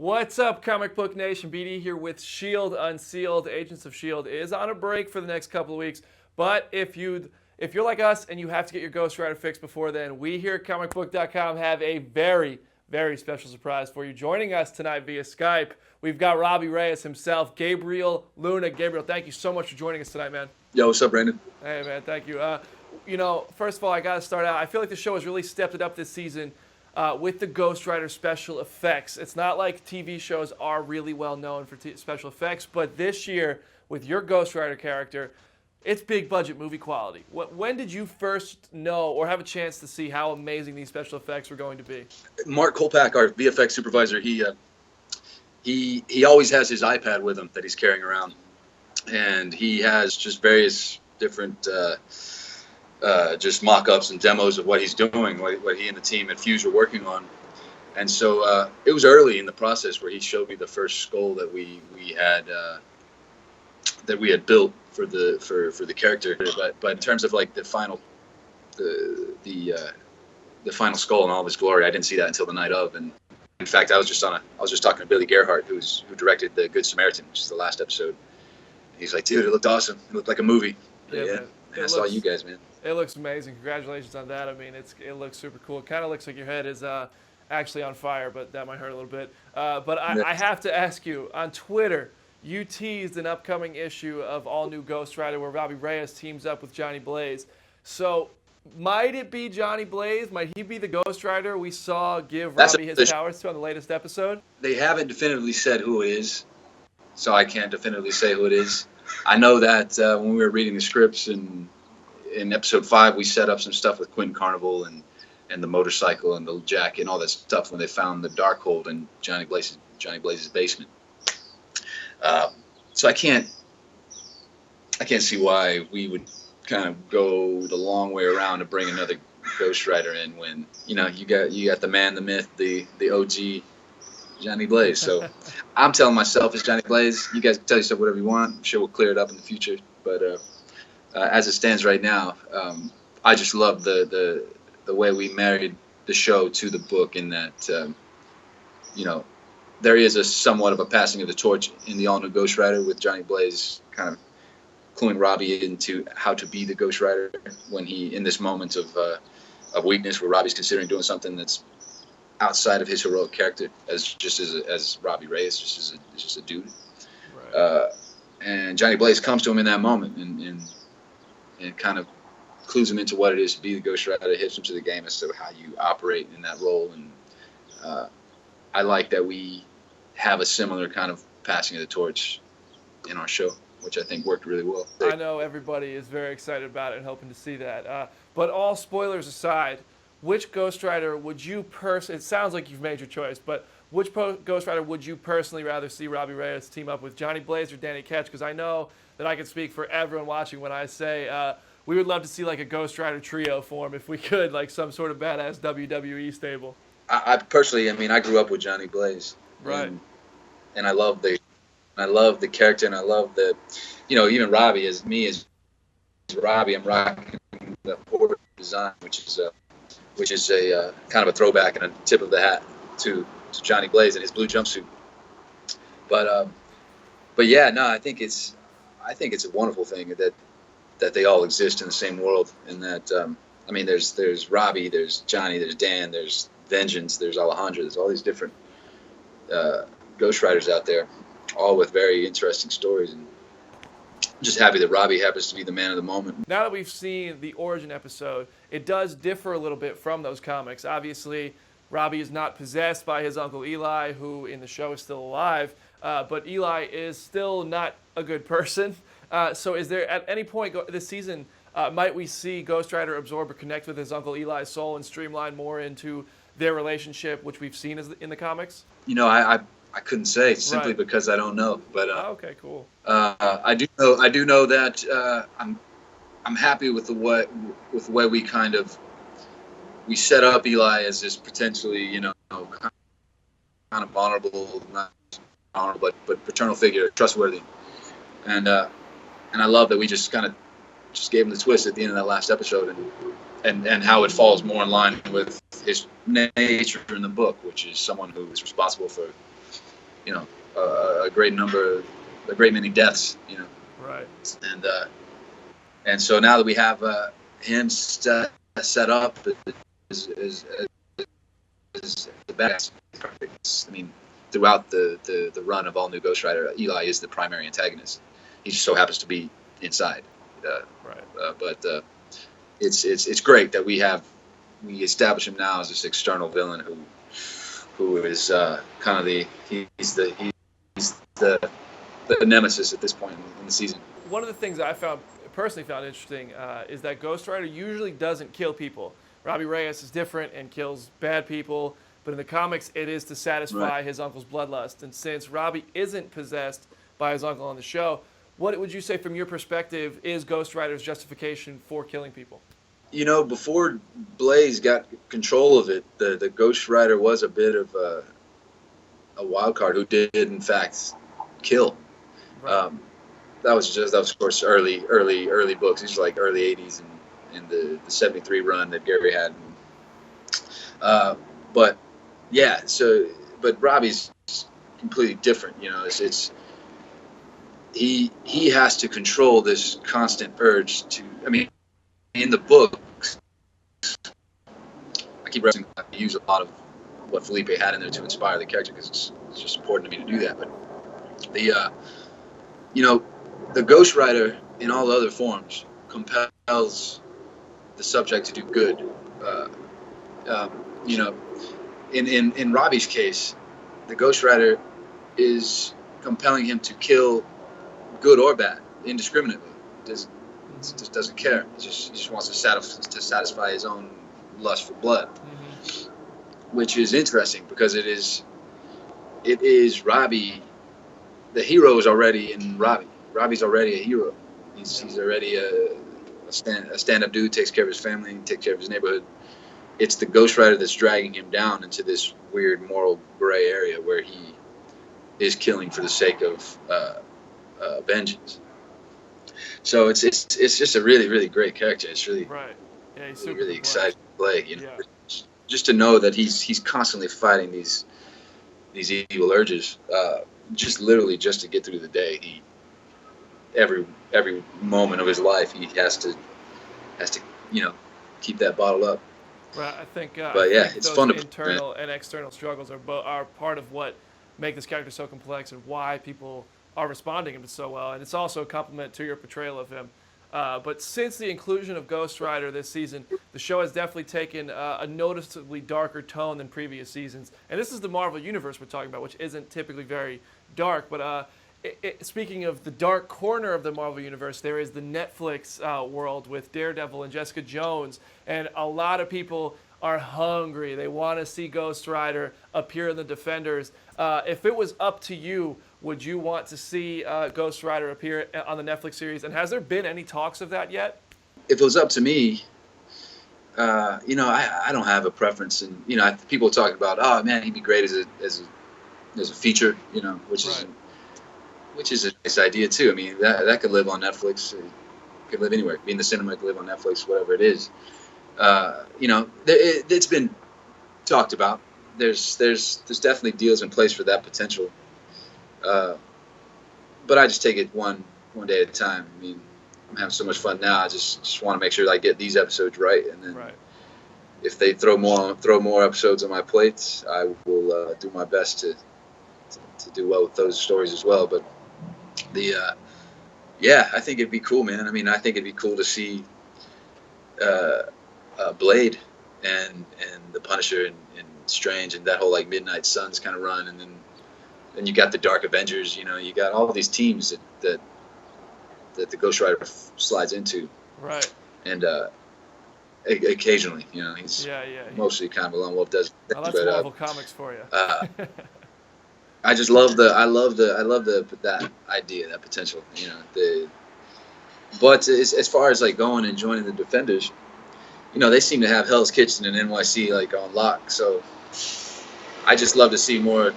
What's up, Comic Book Nation? BD here with Shield Unsealed. Agents of Shield is on a break for the next couple of weeks, but if you're like us and you have to get your Ghost Rider fixed before then, we here at Comicbook.com have a very, very special surprise for you. Joining us tonight via Skype, we've got Robbie Reyes himself, Gabriel Luna. Gabriel, thank you so much for joining us tonight, man. Yo, what's up, Brandon? Hey, man, thank you. First of all, I got to start out. I feel like the show has really stepped it up this season with the Ghost Rider special effects. It's not like TV shows are really well known for special effects, but this year, with your Ghost Rider character, it's big budget movie quality. When did you first know or have a chance to see how amazing these special effects were going to be? Mark Kolpak, our VFX supervisor, he always has his iPad with him that he's carrying around, and he has just various different just mock-ups and demos of what he's doing, what he and the team at Fuse were working on. And so it was early in the process where he showed me the first skull that we had built for the character. But in terms of like the final final skull in all of its glory, I didn't see that until the night of. And in fact, I was just talking to Billy Gerhardt, who directed The Good Samaritan, which is the last episode. He's like, dude, it looked awesome. It looked like a movie. Yeah. I saw you guys, man. It looks amazing. Congratulations on that. I mean, it looks super cool. It kind of looks like your head is actually on fire, but that might hurt a little bit. But I have to ask you, on Twitter, you teased an upcoming issue of All New Ghost Rider where Robbie Reyes teams up with Johnny Blaze. So might it be Johnny Blaze? Might he be the Ghost Rider we saw give Robbie his powers to on the latest episode? They haven't definitively said who it is, so I can't definitively say who it is. I know that when we were reading the scripts in episode 5, we set up some stuff with Quentin Carnival and the motorcycle and the jacket and all that stuff when they found the Darkhold in Johnny Blaze's basement. So I can't see why we would kind of go the long way around to bring another Ghost Rider in when you got the man, the myth, the OG Johnny Blaze. So I'm telling myself it's Johnny Blaze. You guys can tell yourself whatever you want. I'm sure we'll clear it up in the future. But as it stands right now, I just love the way we married the show to the book in that, there is a somewhat of a passing of the torch in the All New Ghost Rider with Johnny Blaze kind of cluing Robbie into how to be the Ghost Rider when he, in this moment of weakness where Robbie's considering doing something that's outside of his heroic character as Robbie Reyes, just a dude. Right. And Johnny Blaze comes to him in that moment and kind of clues him into what it is to be the Ghost Rider, hits him to the game as to how you operate in that role. And I like that we have a similar kind of passing of the torch in our show, which I think worked really well. I know everybody is very excited about it and hoping to see that. But all spoilers aside, which Ghost Rider would you it sounds like you've made your choice, but which Ghost Rider would you personally rather see Robbie Reyes team up with, Johnny Blaze or Danny Ketch? Because I know that I can speak for everyone watching when I say we would love to see like a Ghost Rider trio form if we could, like some sort of badass WWE stable. I personally, I grew up with Johnny Blaze, right? And I love the character, and I love the, even Robbie as Robbie. I'm rocking the port design, which is a kind of a throwback and a tip of the hat to Johnny Blaze and his blue jumpsuit. But yeah, no, I think it's a wonderful thing that they all exist in the same world, and that there's Robbie, there's Johnny, there's Dan, there's Vengeance, there's Alejandro, there's all these different Ghost Riders out there, all with very interesting stories, and I'm just happy that Robbie happens to be the man of the moment. Now that we've seen the origin episode, it does differ a little bit from those comics. Obviously, Robbie is not possessed by his uncle Eli, who in the show is still alive, but Eli is still not a good person. So is there, at any point this season, might we see Ghost Rider absorb or connect with his uncle Eli's soul and streamline more into their relationship, which we've seen in the comics? I couldn't say simply because I don't know. But okay, cool. I do know that I'm happy with the way we set up Eli as this potentially kind of vulnerable, not honorable, but paternal figure, trustworthy, and I love that we just gave him the twist at the end of that last episode, and how it falls more in line with his nature in the book, which is someone who is responsible for you know, a great many deaths, you know. Right. And so now that we have him set up as the best, I mean, throughout the run of all new Ghost Rider, Eli is the primary antagonist. He just so happens to be inside. But it's great that we establish him now as this external villain who is kind of he's the nemesis at this point in the season. One of the things I personally found interesting is that Ghost Rider usually doesn't kill people. Robbie Reyes is different and kills bad people, but in the comics it is to satisfy his uncle's bloodlust. And since Robbie isn't possessed by his uncle on the show, what would you say from your perspective is Ghost Rider's justification for killing people? You know, before Blaze got control of it, the Ghost Rider was a bit of a wild card who did in fact kill. Right. That was of course early books. These were like early '80s and the '73 run that Gary had. But yeah, but Robbie's completely different. You know, it's he has to control this constant urge to. I mean, in the books, I keep referencing. I use a lot of what Felipe had in there to inspire the character because it's just important to me to do that. But the Ghost Rider in all other forms compels the subject to do good. In Robbie's case, the Ghost Rider is compelling him to kill good or bad indiscriminately. Just doesn't care. He just wants to satisfy his own lust for blood, which is interesting because it is Robbie. The hero is already in Robbie. Robbie's already a hero. He's already a stand-up dude, takes care of his family, takes care of his neighborhood. It's the Ghost Rider that's dragging him down into this weird moral gray area where he is killing for the sake of vengeance. So it's just a really, really great character. It's really he's really exciting to play. You know, just to know that he's constantly fighting these evil urges, just to get through the day. Every moment of his life he has to keep that bottled up. Right, I think. But yeah, it's fun to internal and external struggles are part of what make this character so complex and why people are responding to him so well. And it's also a compliment to your portrayal of him. But since the inclusion of Ghost Rider this season, the show has definitely taken a noticeably darker tone than previous seasons. And this is the Marvel Universe we're talking about, which isn't typically very dark. But speaking of the dark corner of the Marvel Universe, there is the Netflix world with Daredevil and Jessica Jones. And a lot of people are hungry. They want to see Ghost Rider appear in the Defenders. If it was up to you, would you want to see Ghost Rider appear on the Netflix series? And has there been any talks of that yet? If it was up to me, I don't have a preference. And, people talk about, oh, man, he'd be great as a feature, which is a nice idea, too. I mean, that could live on Netflix. It could live anywhere. Be in the cinema, it could live on Netflix, whatever it is. It's been talked about. There's definitely deals in place for that potential. But I just take it one day at a time. I mean, I'm having so much fun now. I just want to make sure I get these episodes right, and then if they throw more episodes on my plate, I will do my best to do well with those stories as well. But I think it'd be cool, man. I mean, I think it'd be cool to see Blade and the Punisher and Strange and that whole like Midnight Suns kind of run, and then you got the Dark Avengers. You got all these teams that the Ghost Rider slides into. Right. And occasionally, he's mostly kind of a lone wolf. That's Marvel Comics for you. I just love that idea, that potential. But as far as like going and joining the Defenders, they seem to have Hell's Kitchen and NYC like on lock. So I just love to see more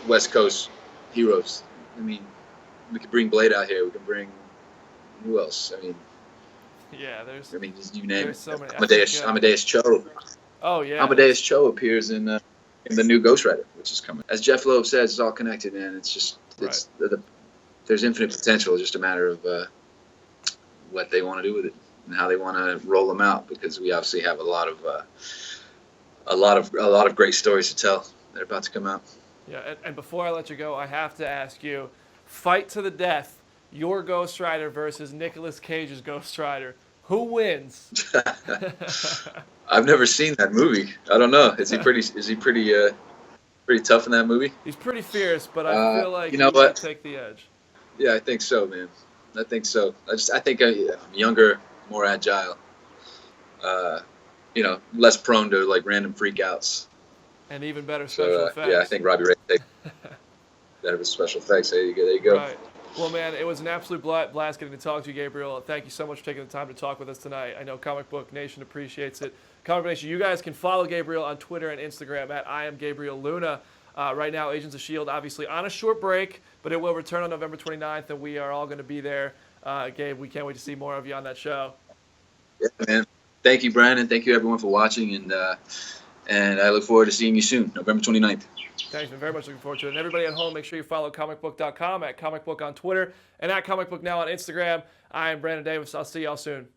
West Coast heroes. I mean, we could bring Blade out here. We can bring who else? I mean, you name it. So many. Amadeus Cho. Oh yeah. Amadeus Cho appears in the new Ghost Rider, which is coming. As Jeff Loeb says, it's all connected, man. It's just there's infinite potential. It's just a matter of what they want to do with it and how they want to roll them out, because we obviously have a lot of great stories to tell. They're about to come out. Yeah, and before I let you go, I have to ask you, fight to the death, your Ghost Rider versus Nicolas Cage's Ghost Rider. Who wins? I've never seen that movie. I don't know. Is he pretty tough in that movie? He's pretty fierce, but I feel like you know he might what? take the edge. Yeah, I think so, man. I think so. I think I'm younger, more agile. Less prone to like random freakouts. And even better special effects. Yeah, I think Robbie Ray takes that of his special effects. There you go. Right. Well, man, it was an absolute blast getting to talk to you, Gabriel. Thank you so much for taking the time to talk with us tonight. I know Comic Book Nation appreciates it. Comic Book Nation, you guys can follow Gabriel on Twitter and Instagram at @IamGabrielLuna. Right now, Agents of S.H.I.E.L.D. obviously on a short break, but it will return on November 29th, and we are all going to be there. Gabe, we can't wait to see more of you on that show. Yeah, man. Thank you, Brandon. Thank you, everyone, for watching, and I look forward to seeing you soon, November 29th. Thanks, man. Very much looking forward to it. And everybody at home, make sure you follow Comicbook.com, at Comicbook on Twitter, and at Comicbook Now on Instagram. I am Brandon Davis. I'll see y'all soon.